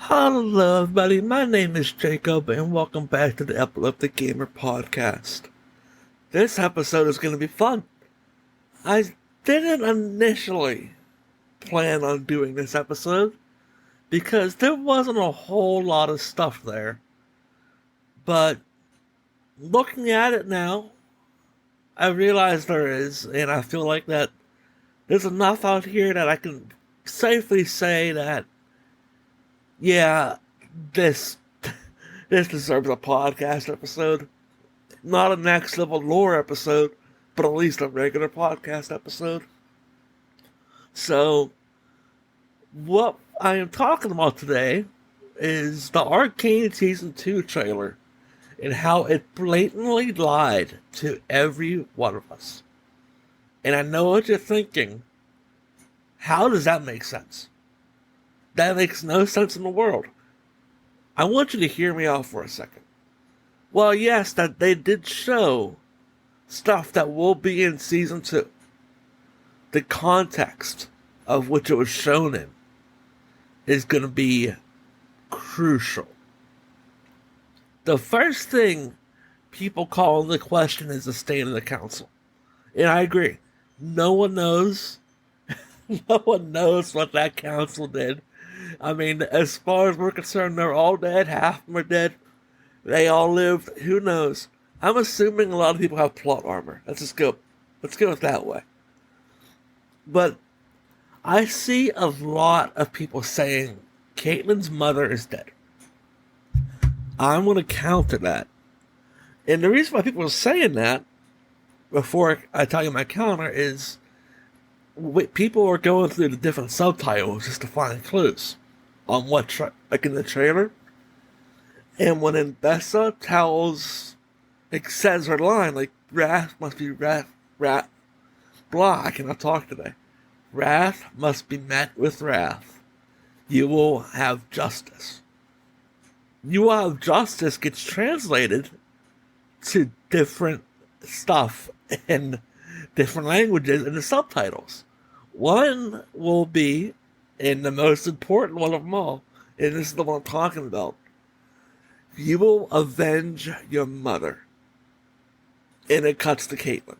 Hello, everybody. My name is Jacob, and welcome back to the Epileptic Gamer podcast. This episode is going to be fun. I didn't initially plan on doing this episode because there wasn't a whole lot of stuff there. But looking at it now, I realize there is, and I feel like that there's enough out here that I can safely say that yeah, this deserves a podcast episode. Not a next level lore episode, but at least a regular podcast episode. So, what I am talking about today is the Arcane Season 2 trailer and how it blatantly lied to every one of us. And I know what you're thinking. How does that make sense? That makes no sense in the world. I want you to hear me out for a second. Well, yes, that they did show stuff that will be in Season 2. The context of which it was shown in is going to be crucial. The first thing people call into question is the state of the council. And I agree. No one knows. No one knows what that council did. I mean, as far as we're concerned, they're all dead. Half of them are dead. They all lived. Who knows? I'm assuming a lot of people have plot armor. Let's go it that way. But I see a lot of people saying Caitlyn's mother is dead. I'm going to counter that. And the reason why people are saying that, before I tell you my counter, is people are going through the different subtitles just to find clues on what, like in the trailer. And when Mbessa tells, it says her line, like, wrath must be wrath, blah, I cannot talk today. Wrath must be met with wrath. You will have justice. You will have justice gets translated to different stuff in different languages in the subtitles. One will be, and the most important one of them all, and this is the one I'm talking about, you will avenge your mother. And it cuts to Caitlyn.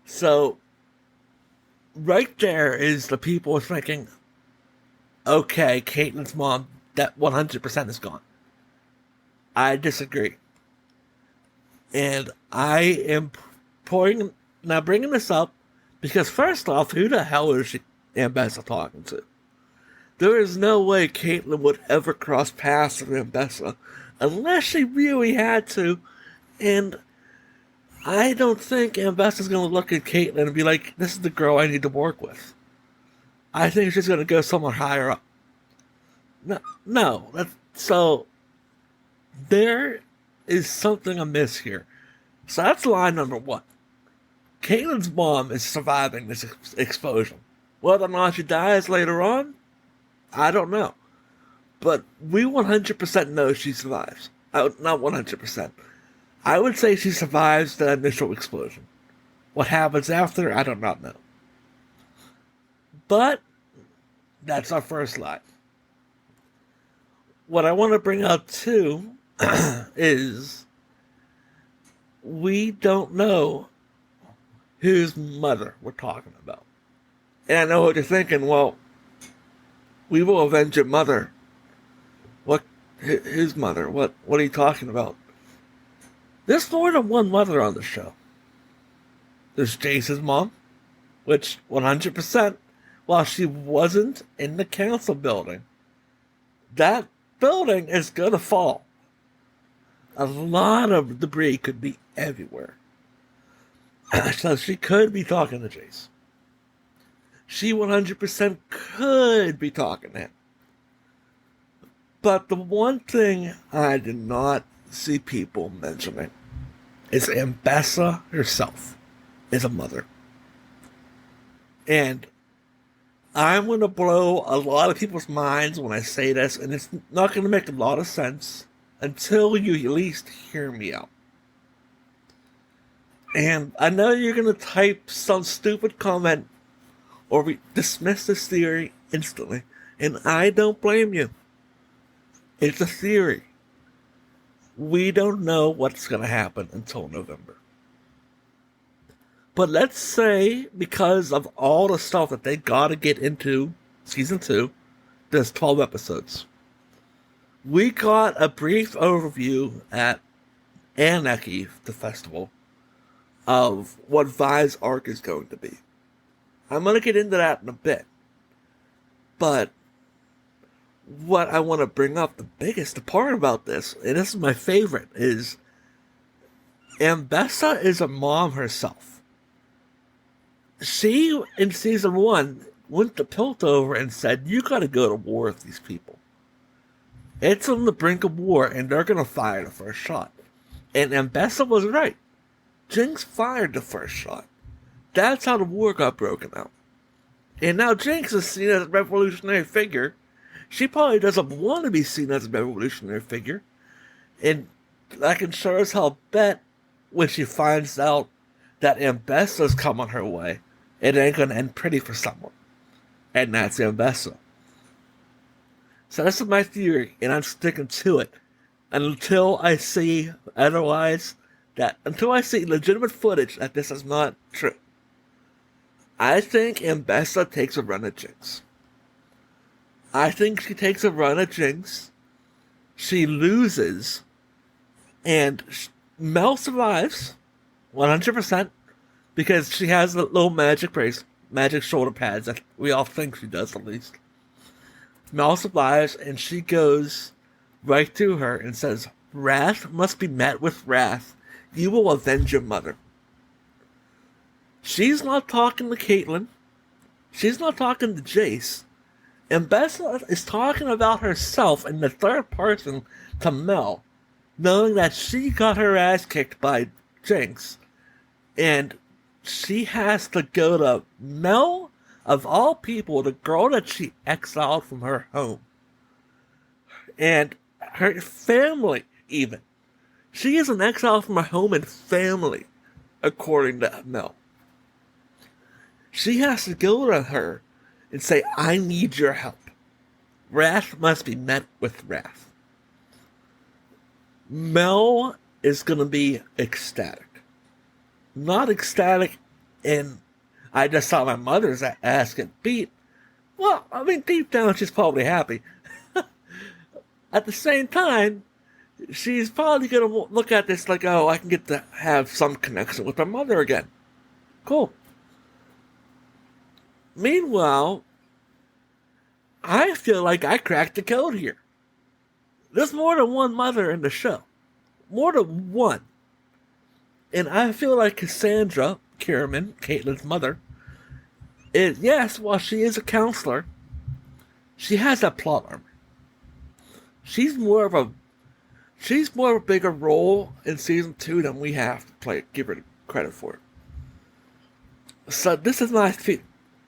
So, right there is the people thinking, okay, Caitlyn's mom, that 100% is gone. I disagree. And I am bringing this up because first off, who the hell is Mbessa talking to? There is no way Caitlyn would ever cross paths with Mbessa unless she really had to. And I don't think Mbessa's going to look at Caitlyn and be like, this is the girl I need to work with. I think she's going to go somewhere higher up. No. So there is something amiss here. So that's line number one. Caitlyn's mom is surviving this explosion. Whether or not she dies later on, I don't know. But we 100% know she survives. Not 100%. I would say she survives the initial explosion. What happens after, I do not know. But that's our first line. What I want to bring up too is we don't know whose mother we're talking about. And I know what you're thinking, well, we will avenge your mother. What? His mother? What are you talking about? There's more than one mother on the show. There's Jace's mom, which 100%, while she wasn't in the council building, that building is going to fall. A lot of debris could be everywhere. So she could be talking to Jace. She 100% could be talking to him. But the one thing I did not see people mentioning is Mbessa herself is a mother. And I'm going to blow a lot of people's minds when I say this, and it's not going to make a lot of sense until you at least hear me out. And I know you're going to type some stupid comment or dismiss this theory instantly. And I don't blame you. It's a theory. We don't know what's going to happen until November. But let's say, because of all the stuff that they got to get into season 2, there's 12 episodes. We got a brief overview at Anarchy, the festival, of what Vi's arc is going to be. I'm going to get into that in a bit. But what I want to bring up, the biggest part about this, and this is my favorite, is Ambessa is a mom herself. She, in season 1, went to Piltover and said, you gotta go to war with these people. It's on the brink of war, and they're gonna fire the first shot. And Ambessa was right. Jinx fired the first shot. That's how the war got broken out. And now Jinx is seen as a revolutionary figure. She probably doesn't want to be seen as a revolutionary figure. And I can sure as hell bet when she finds out that Ambessa's coming her way, it ain't going to end pretty for someone. And that's Ambessa. So this is my theory, and I'm sticking to it. Until I see otherwise, until I see legitimate footage that this is not true. I think Ambessa takes a run at Jinx. I think she takes a run at Jinx. She loses. And Mel survives. 100%. Because she has a little magic brace. Magic shoulder pads. That we all think she does, at least. Mel survives. And she goes right to her and says, wrath must be met with wrath. You will avenge your mother. She's not talking to Caitlyn. She's not talking to Jace. Ambessa is talking about herself in the third person to Mel, knowing that she got her ass kicked by Jinx. And she has to go to Mel, of all people, the girl that she exiled from her home. And her family, even. She is an exile from her home and family, according to Mel. She has to go to her and say, I need your help. Wrath must be met with wrath. Mel is going to be ecstatic. Not ecstatic in, I just saw my mother's ass get beat. Well, I mean, deep down, she's probably happy. At the same time, she's probably going to look at this like, oh, I can get to have some connection with my mother again. Cool. Meanwhile, I feel like I cracked the code here. There's more than one mother in the show. More than one. And I feel like Cassandra, Kierman, Caitlyn's mother, is, yes, while she is a counselor, she has that plot armor. She's more of a bigger role in season 2 than we have to give her credit for. So this is my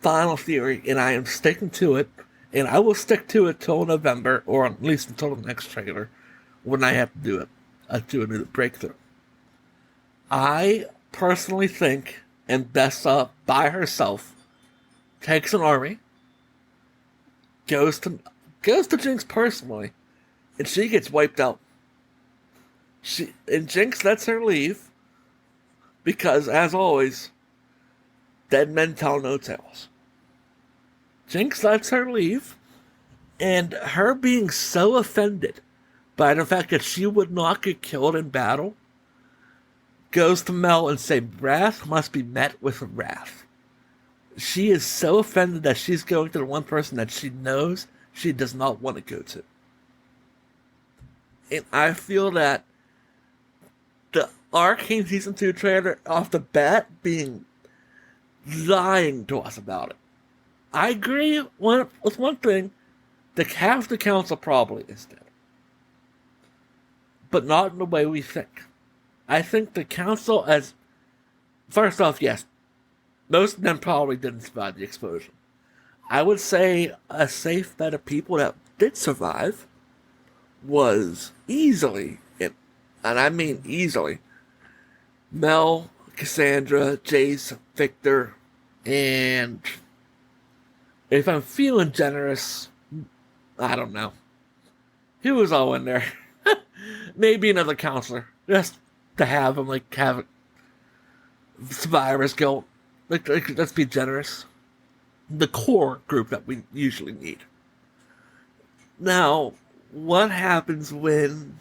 final theory, and I am sticking to it, and I will stick to it till November, or at least until the next trailer, when I have to do it. I do a new breakthrough. I personally think Ambessa, by herself, takes an army, goes to Jinx personally, and she gets wiped out. And Jinx lets her leave, because, as always, dead men tell no tales. Jinx lets her leave, and her being so offended by the fact that she would not get killed in battle, goes to Mel and say, wrath must be met with wrath. She is so offended that she's going to the one person that she knows she does not want to go to. And I feel that the Arcane Season 2 trailer off the bat being lying to us about it. I agree with one thing, half the council probably is dead. But not in the way we think. I think the council first off, yes, most of them probably didn't survive the explosion. I would say a safe bet of people that did survive was easily, and I mean easily, Mel, Cassandra, Jace, Victor, and if I'm feeling generous, I don't know. He was all in there. Maybe another counselor. Just to have him, like, have spires guilt. Let's be generous. The core group that we usually need. Now, what happens when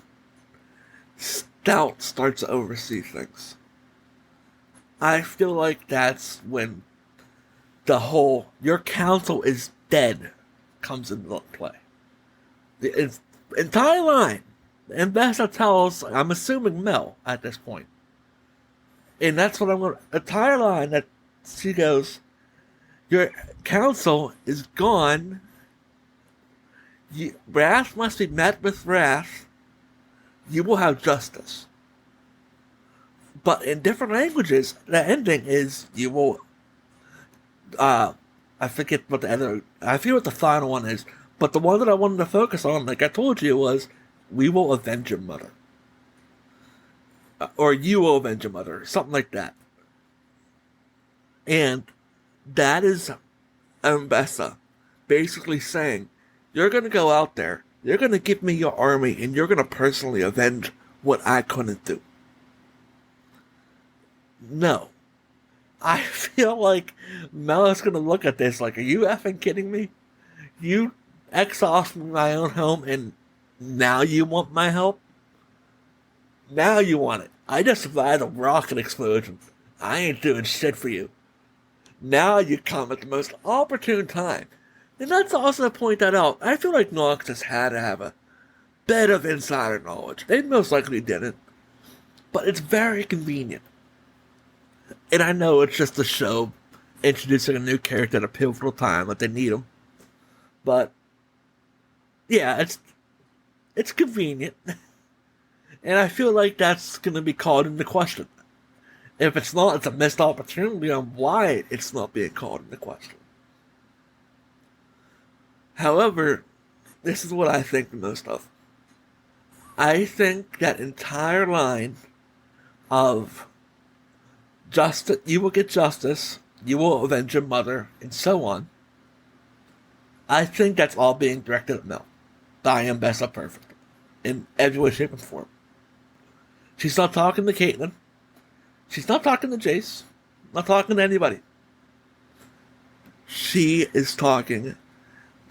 Stout starts to oversee things? I feel like that's when the whole "your council is dead" comes into play. The entire line, and that's what tells, I'm assuming, Mel at this point. And that's what I'm going to, entire line that she goes, "Your council is gone. Wrath must be met with wrath. You will have justice." But in different languages, the ending is you will. I forget what the other. I forget what the final one is. But the one that I wanted to focus on, like I told you, was "We will avenge your mother," or "You will avenge your mother," something like that. And that is Ambessa basically saying, "You're going to go out there. You're going to give me your army, and you're going to personally avenge what I couldn't do." No. I feel like Melo's going to look at this like, are you effing kidding me? You exhaust my own home, and now you want my help? Now you want it. I just survived a rocket explosion. I ain't doing shit for you. Now you come at the most opportune time. And that's also to point that out. I feel like Noxus had to have a bit of insider knowledge. They most likely didn't. But it's very convenient. And I know it's just a show introducing a new character at a pivotal time that they need him. But, yeah, it's convenient. And I feel like that's going to be called into question. If it's not, it's a missed opportunity on why it's not being called into question. However, this is what I think the most of. I think that entire line of justice, you will get justice, you will avenge your mother, and so on. I think that's all being directed at Mel. I am Bessa perfect. In every way, shape, and form. She's not talking to Caitlyn. She's not talking to Jace. Not talking to anybody. She is talking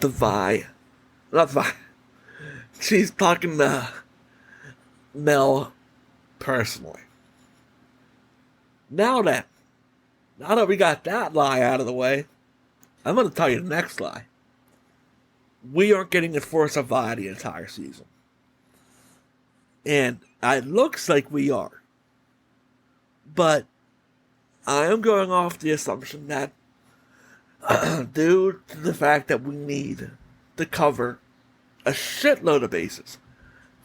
to Vi. Not Vi. She's talking to Mel personally. Now that we got that lie out of the way, I'm going to tell you the next lie. We aren't getting Enforcer Vi the entire season. And it looks like we are. But I am going off the assumption that due to the fact that we need to cover a shitload of bases,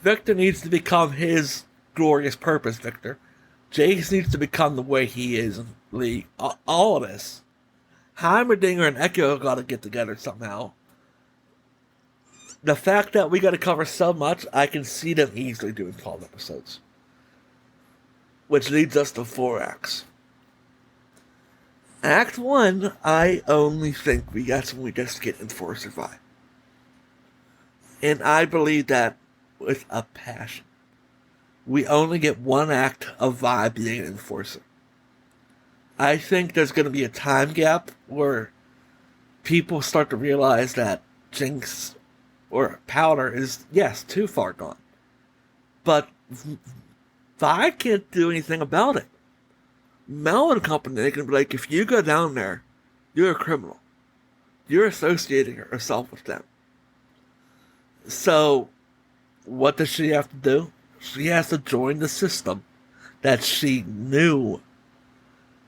Victor needs to become his glorious purpose, Victor. Jace needs to become the way he is in League. All of this. Heimerdinger and Echo got to get together somehow. The fact that we got to cover so much, I can see them easily doing 12 episodes. Which leads us to 4 acts. Act 1, I only think that's when we just get Enforcer Vi. And I believe that with a passion. We only get 1 act of Vi being an Enforcer. I think there's going to be a time gap where people start to realize that Jinx or Powder is, yes, too far gone. But Vi can't do anything about it. Mel and company, they can be like, if you go down there, you're a criminal. You're associating yourself with them. So, what does she have to do? She has to join the system that she knew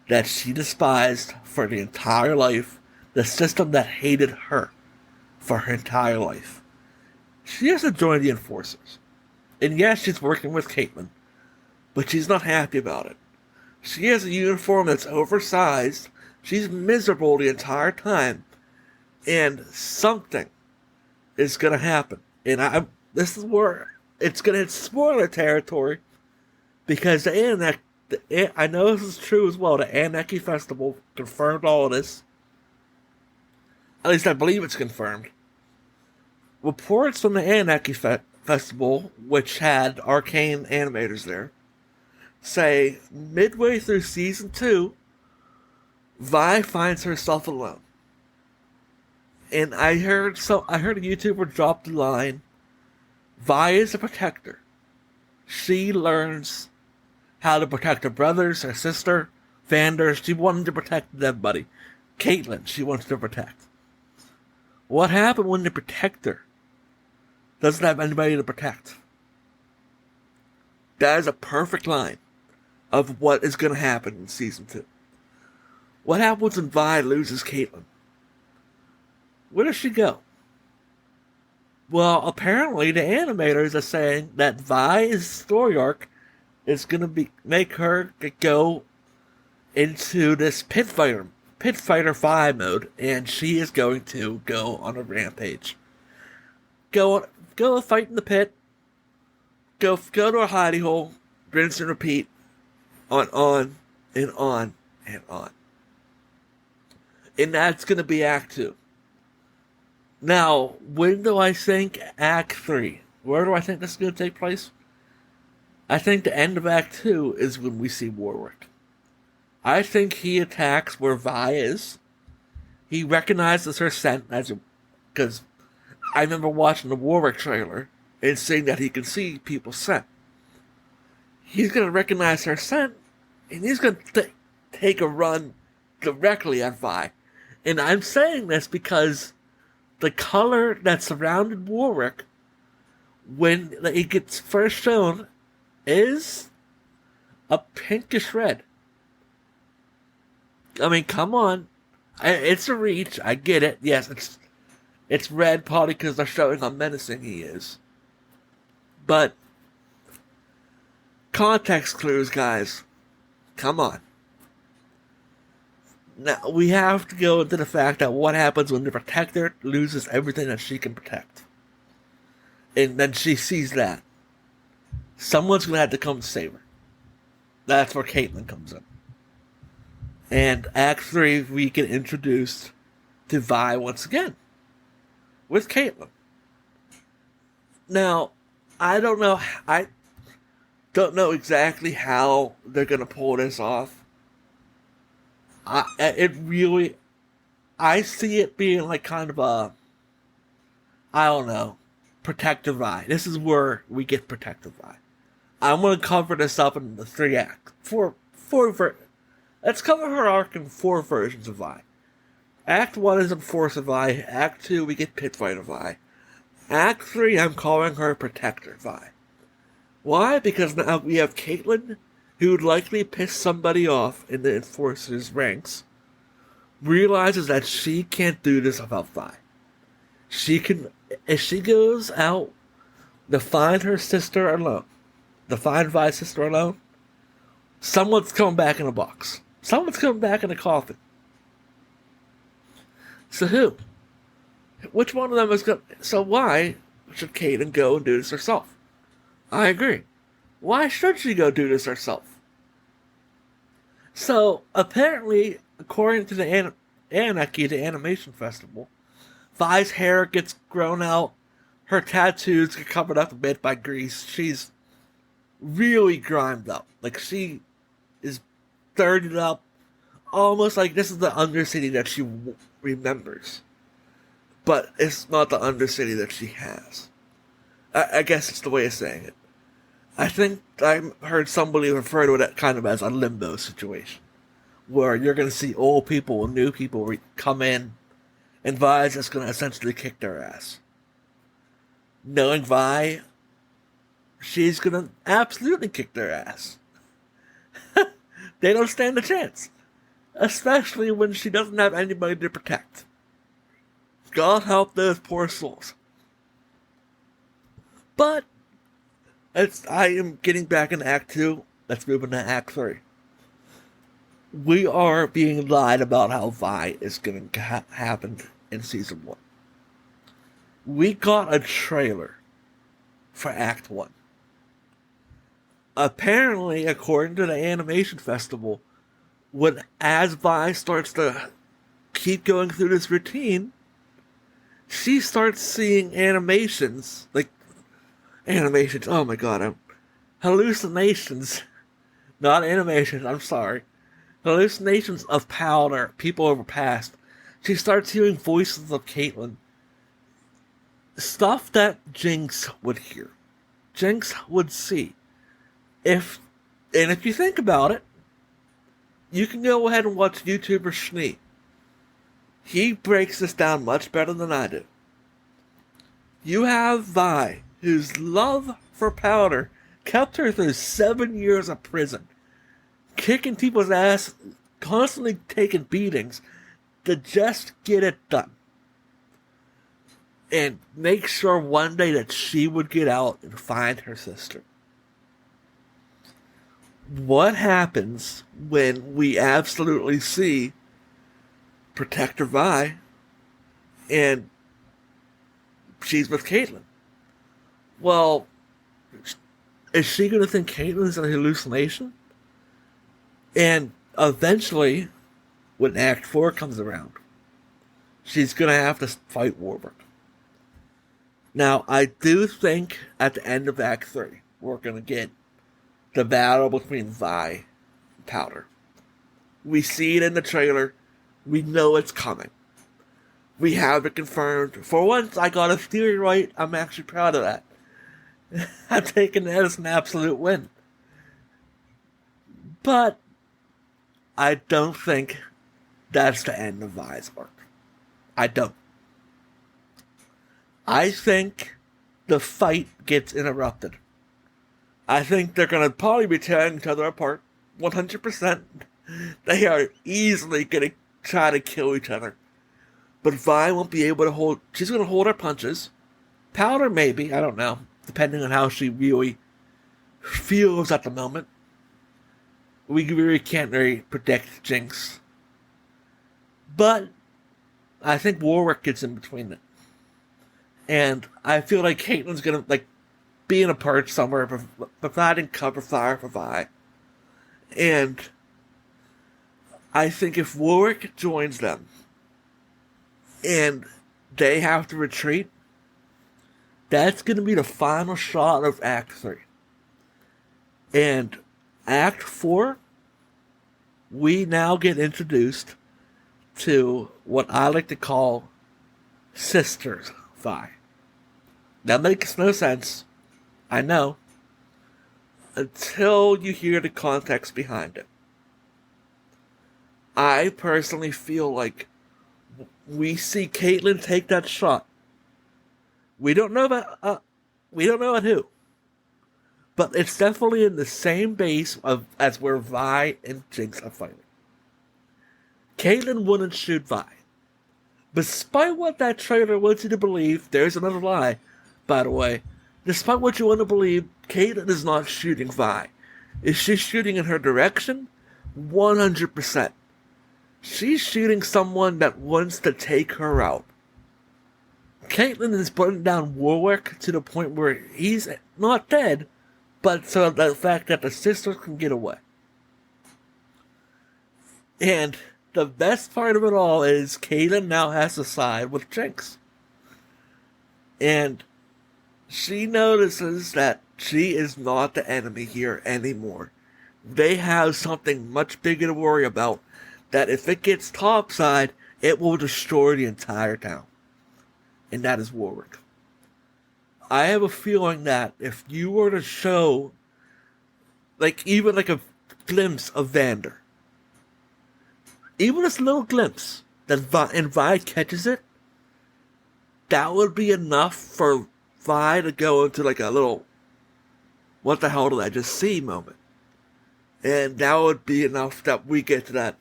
that she despised for the entire life. The system that hated her for her entire life. She has to join the Enforcers. And yes, she's working with Caitlyn, but she's not happy about it. She has a uniform that's oversized. She's miserable the entire time. And something is going to happen. And this is where it's going to hit spoiler territory. Because I know this is true as well. The Aneki Festival confirmed all of this. At least I believe it's confirmed. Reports from the Anarchy Festival, which had Arcane animators there, say midway through season 2, Vi finds herself alone. And I heard a YouTuber drop the line, Vi is a protector. She learns how to protect her brothers, her sister, Vander. She wanted to protect everybody. Caitlyn, she wants to protect. What happened when the protector doesn't have anybody to protect? That is a perfect line of what is going to happen in season 2. What happens when Vi loses Caitlyn? Where does she go? Well, apparently the animators are saying that Vi's story arc is going to make her go into this pit fighter 5 mode, and she is going to go on a rampage. Go fight in the pit. Go to a hidey hole. Rinse and repeat. On and on and on. And that's going to be Act 2. Now, when do I think Act 3? Where do I think this is going to take place? I think the end of Act 2 is when we see Warwick. I think he attacks where Vi is. He recognizes her scent because I remember watching the Warwick trailer and seeing that he can see people's scent. He's going to recognize her scent, and he's going to take a run directly at Vi. And I'm saying this because the color that surrounded Warwick when it gets first shown is a pinkish red. I mean, come on. It's a reach. I get it. Yes, it's red probably because they're showing how menacing he is. But context clues, guys. Come on. Now, we have to go into the fact that what happens when the protector loses everything that she can protect. And then she sees that. Someone's going to have to come save her. That's where Caitlyn comes in. And Act 3, we get introduced to Vi once again. With Caitlyn. Now, I don't know exactly how they're going to pull this off. I see it being like kind of a, I don't know, Protective Vi. This is where we get Protective Vi. I'm going to cover this up in the 3 acts. Let's cover her arc in 4 versions of Vi. Act 1 is Enforcer Vi. Act 2, we get Pit Fighter Vi. Act 3, I'm calling her Protector Vi. Why? Because now we have Caitlyn, who would likely piss somebody off in the Enforcer's ranks, realizes that she can't do this without Vi. If she goes out to find her sister alone, to find Vi's sister alone, someone's coming back in a box. Someone's coming back in a coffin. So who? Which one of them is going to... So why should Caitlyn go and do this herself? I agree. Why should she go do this herself? So, apparently, according to the Anarchy, the animation festival, Vi's hair gets grown out, her tattoos get covered up a bit by grease, she's really grimed up. Like, she is dirtied up, almost like this is the undercity that she remembers. But it's not the undercity that she has. I guess it's the way of saying it. I think I heard somebody refer to it kind of as a limbo situation, where you're going to see old people and new people come in, and Vi's just going to essentially kick their ass. Knowing Vi, she's going to absolutely kick their ass. They don't stand a chance, especially when she doesn't have anybody to protect. God help those poor souls. But I am getting back into Act 2. Let's move into Act 3. We are being lied about how Vi is going to happen in Season 1. We got a trailer for Act 1. Apparently, according to the Animation Festival, as Vi starts to keep going through this routine, she starts seeing animations, like animations. Oh my god, hallucinations, not animations. I'm sorry, hallucinations of powder, people of her past. She starts hearing voices of Caitlyn, stuff that Jinx would hear, Jinx would see. If you think about it, you can go ahead and watch YouTuber Schnee. He breaks this down much better than I do. You have Vi, whose love for powder kept her through 7 years of prison, kicking people's ass, constantly taking beatings to just get it done. And make sure one day that she would get out and find her sister. What happens when we absolutely see Protector Vi and she's with Caitlyn? Well, is she going to think Caitlyn's a hallucination? And eventually, when Act 4 comes around, she's going to have to fight Warwick. Now, I do think at the end of Act 3, we're going to get the battle between Vi and Powder. We see it in the trailer. We know it's coming. We have it confirmed. For once, I got a theory right. I'm actually proud of that. I'm taking that as an absolute win. But I don't think that's the end of Vi's arc. I don't. I think the fight gets interrupted. I think they're going to probably be tearing each other apart. 100%. They are easily going to try to kill each other. But Vi won't be able to hold... She's going to hold her punches. Powder, maybe. I don't know. Depending on how she really feels at the moment. We really can't really predict Jinx. But I think Warwick gets in between it. And I feel like Caitlyn's going to be in a perch somewhere, providing cover fire for Vi. And I think if Warwick joins them and they have to retreat, that's going to be the final shot of Act 3. And Act 4, we now get introduced to what I like to call Sisters Vi. That makes no sense, I know, until you hear the context behind it. I personally feel like we see Caitlyn take that shot. We don't know about who, but it's definitely in the same base as where Vi and Jinx are fighting. Caitlyn wouldn't shoot Vi. Despite what that trailer wants you to believe, there's another lie, by the way. Despite what you want to believe, Caitlyn is not shooting Vi. Is she shooting in her direction? 100%. She's shooting someone that wants to take her out. Caitlyn is putting down Warwick to the point where he's not dead, but so the fact that the sisters can get away. And the best part of it all is Caitlyn now has to side with Jinx. And she notices that she is not the enemy here anymore. They have something much bigger to worry about, that if it gets topside, it will destroy the entire town. And that is Warwick. I have a feeling that if you were to show, even a glimpse of Vander, even just a little glimpse, and Vi catches it, that would be enough for Vi to go into a little, what the hell did I just see moment. And that would be enough that we get to that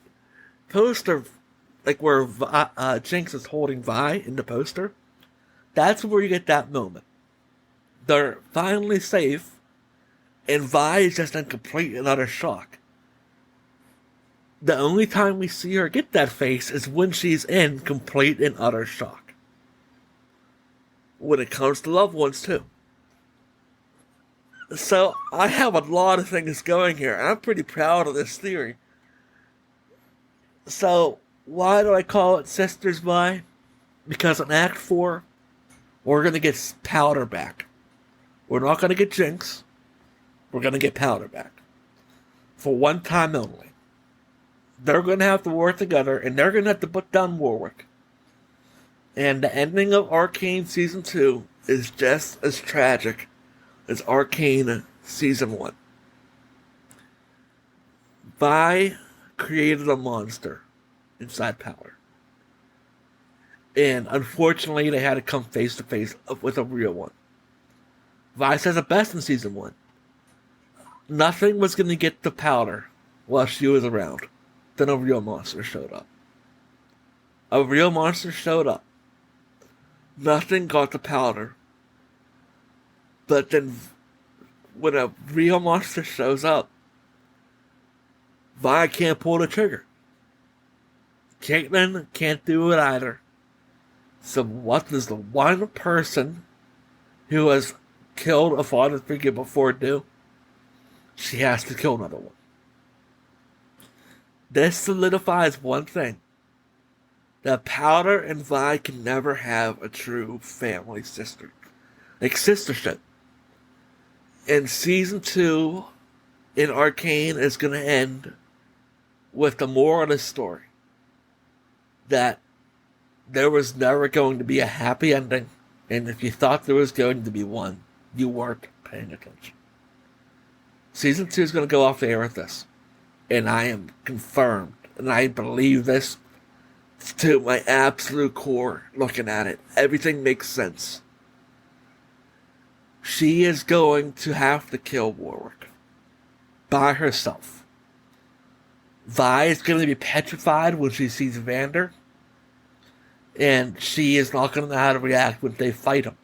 poster, where Jinx is holding Vi in the poster. That's where you get that moment. They're finally safe, and Vi is just in complete and utter shock. The only time we see her get that face is when she's in complete and utter shock. When it comes to loved ones, too. So, I have a lot of things going here, and I'm pretty proud of this theory. So, why do I call it Sisters Vi? Because in Act 4, we're going to get Powder back. We're not going to get Jinx. We're going to get Powder back. For one time only. They're going to have to work together, and they're going to have to put down Warwick. And the ending of Arcane Season 2 is just as tragic as Arcane Season 1. Vi created a monster inside Powder. And unfortunately, they had to come face to face with a real one. Vi says it best in Season 1. Nothing was going to get to Powder while she was around. Then a real monster showed up. A real monster showed up. Nothing got to Powder. But then, when a real monster shows up, Vi can't pull the trigger. Caitlyn can't do it either. So what does the one person who has killed a father figure before do? She has to kill another one. This solidifies one thing. That Powder and Vi can never have a true family sister. Like sistership. And Season 2 in Arcane is going to end with the moral of the story. That there was never going to be a happy ending. And if you thought there was going to be one, you weren't paying attention. Season 2 is going to go off the air with this. And I am confirmed. And I believe this to my absolute core looking at it. Everything makes sense. She is going to have to kill Warwick. By herself. Vi is going to be petrified when she sees Vander. And she is not going to know how to react when they fight him.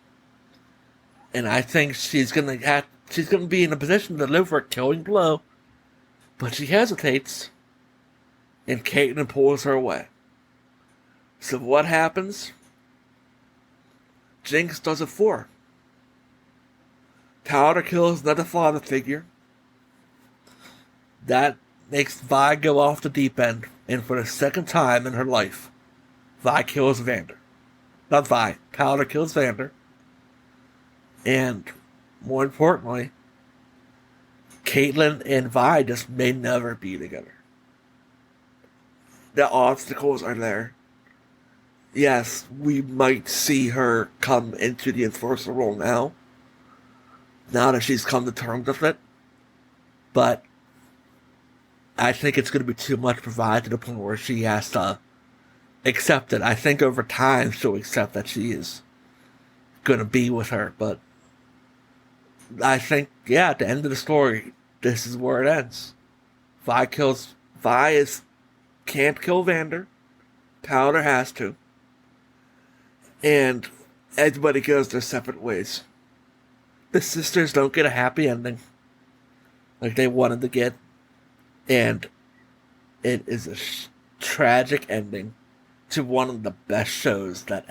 And I think she's going to be in a position to deliver a killing blow. But she hesitates. And Caitlyn pulls her away. So what happens? Jinx does it for her. Powder kills another father figure. That makes Vi go off the deep end. And for the second time in her life, Vi kills Vander. Not Vi. Powder kills Vander. And more importantly, Caitlyn and Vi just may never be together. The obstacles are there. Yes, we might see her come into the enforcer role now that she's come to terms with it. But I think it's going to be too much for Vi to the point where she has to accept it. I think over time she'll accept that she is going to be with her. But I think, yeah, at the end of the story, this is where it ends. Vi can't kill Vander. Powder has to. And everybody goes their separate ways. The sisters don't get a happy ending like they wanted to get. And it is a tragic ending to one of the best shows that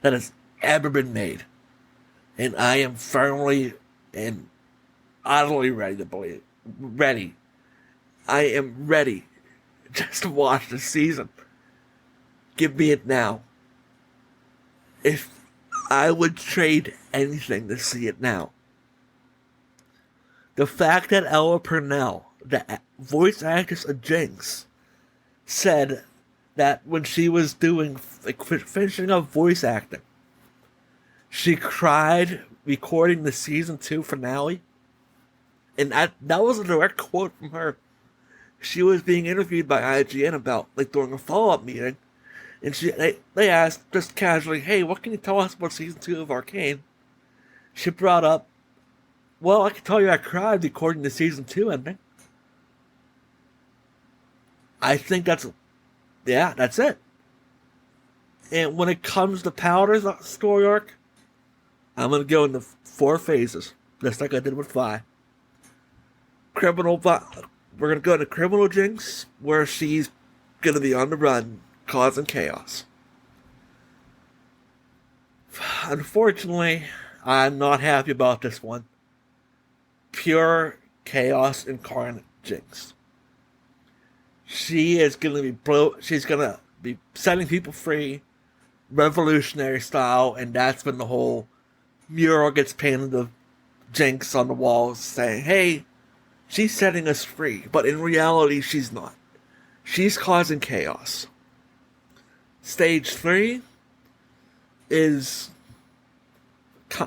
has ever been made. And I am firmly and utterly ready to believe. Ready. I am ready just to watch the season. Give me it now. If I would trade anything to see it now. The fact that Ella Purnell, the voice actress of Jinx, said that when she was finishing up voice acting, she cried recording the Season 2 finale. And that was a direct quote from her. She was being interviewed by IGN about, during a follow-up meeting. And they asked, just casually, hey, what can you tell us about Season 2 of Arcane? She brought up, well, I can tell you I cried recording the Season 2 ending. I think that's it. And when it comes to Powder's story arc, I'm going to go into 4 phases, just like I did with Vi. We're going to go into Criminal Jinx, where she's going to be on the run, causing chaos. Unfortunately, I'm not happy about this one. Pure chaos incarnate Jinx. She is going to be setting people free, revolutionary style, and that's when the whole mural gets painted of Jinx on the walls saying, hey, she's setting us free. But in reality, she's not. She's causing chaos. Stage 3 is,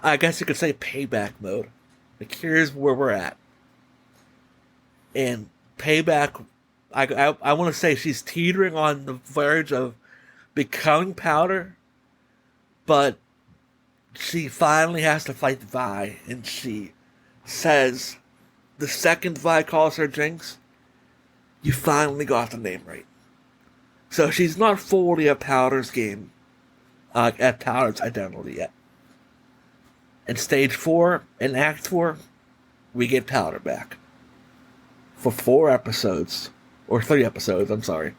I guess you could say, payback mode. Like, here's where we're at. And payback, I want to say she's teetering on the verge of becoming Powder, but she finally has to fight Vi, and she says, the second Vi calls her Jinx, you finally got the name right. So she's not fully at Powder's game, at Powder's identity yet. In Stage 4, in Act 4, we get Powder back. For 4 episodes, or 3 episodes, I'm sorry.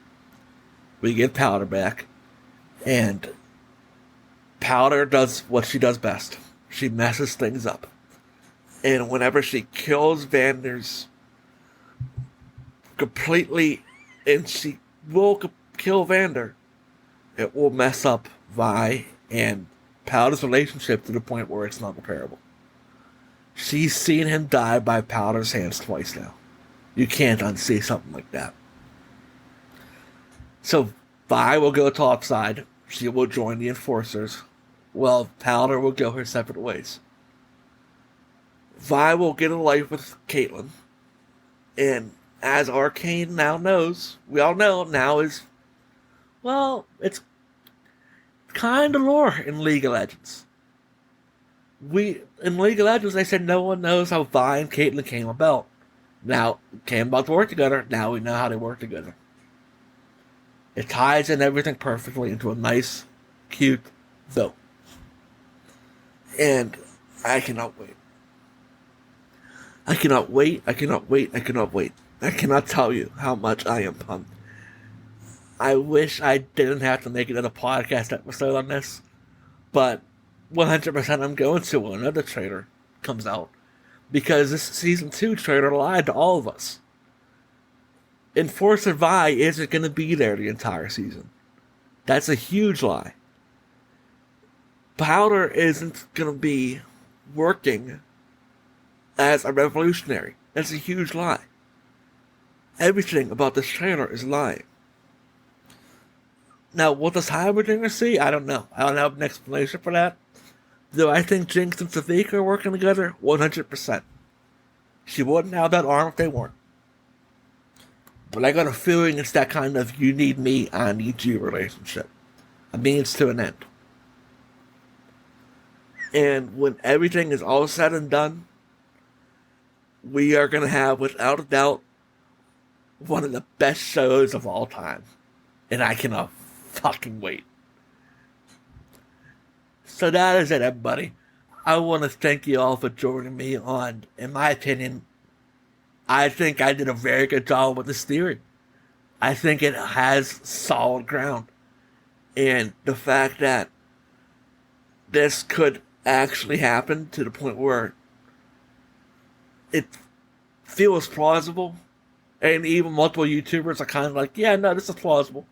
We get Powder back, and Powder does what she does best. She messes things up. And whenever she kills Vander's completely, and she will kill Vander, it will mess up Vi and Powder's relationship to the point where it's not repairable. She's seen him die by Powder's hands twice now. You can't unsee something like that. So Vi will go topside. She will join the Enforcers. Well, Powder will go her separate ways. Vi will get a life with Caitlyn. And as Arcane now knows, we all know now is, well, it's kind of lore in League of Legends. In League of Legends, they said no one knows how Vi and Caitlyn came about. Now, came about to work together, now we know how they work together. It ties in everything perfectly into a nice, cute film. And I cannot wait. I cannot wait. I cannot tell you how much I am pumped. I wish I didn't have to make another podcast episode on this, but 100% I'm going to when another trailer comes out. Because this Season 2 trailer lied to all of us. Enforcer Vi isn't going to be there the entire season. That's a huge lie. Powder isn't going to be working as a revolutionary. That's a huge lie. Everything about this trailer is lying. Now, what does Heimerdinger see? I don't know. I don't have an explanation for that. Do I think Jinx and Savika are working together? 100%. She wouldn't have that arm if they weren't. But I got a feeling it's that kind of you need me, I need you relationship. A means to an end. And when everything is all said and done, we are going to have, without a doubt, one of the best shows of all time. And I cannot fucking wait. So that is it, everybody. I want to thank you all for joining me on, in my opinion, I think I did a very good job with this theory. I think it has solid ground. And the fact that this could actually happen to the point where it feels plausible, and even multiple YouTubers are kind of like, yeah, no, this is plausible.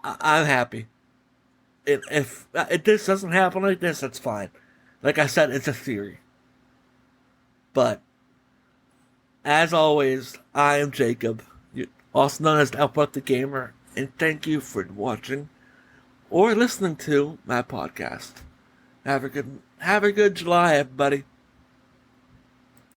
I'm happy. If this doesn't happen like this, that's fine. Like I said, it's a theory. But, as always, I am Jacob, also known as the Epileptic Gamer, and thank you for watching or listening to my podcast. Have a good July, everybody.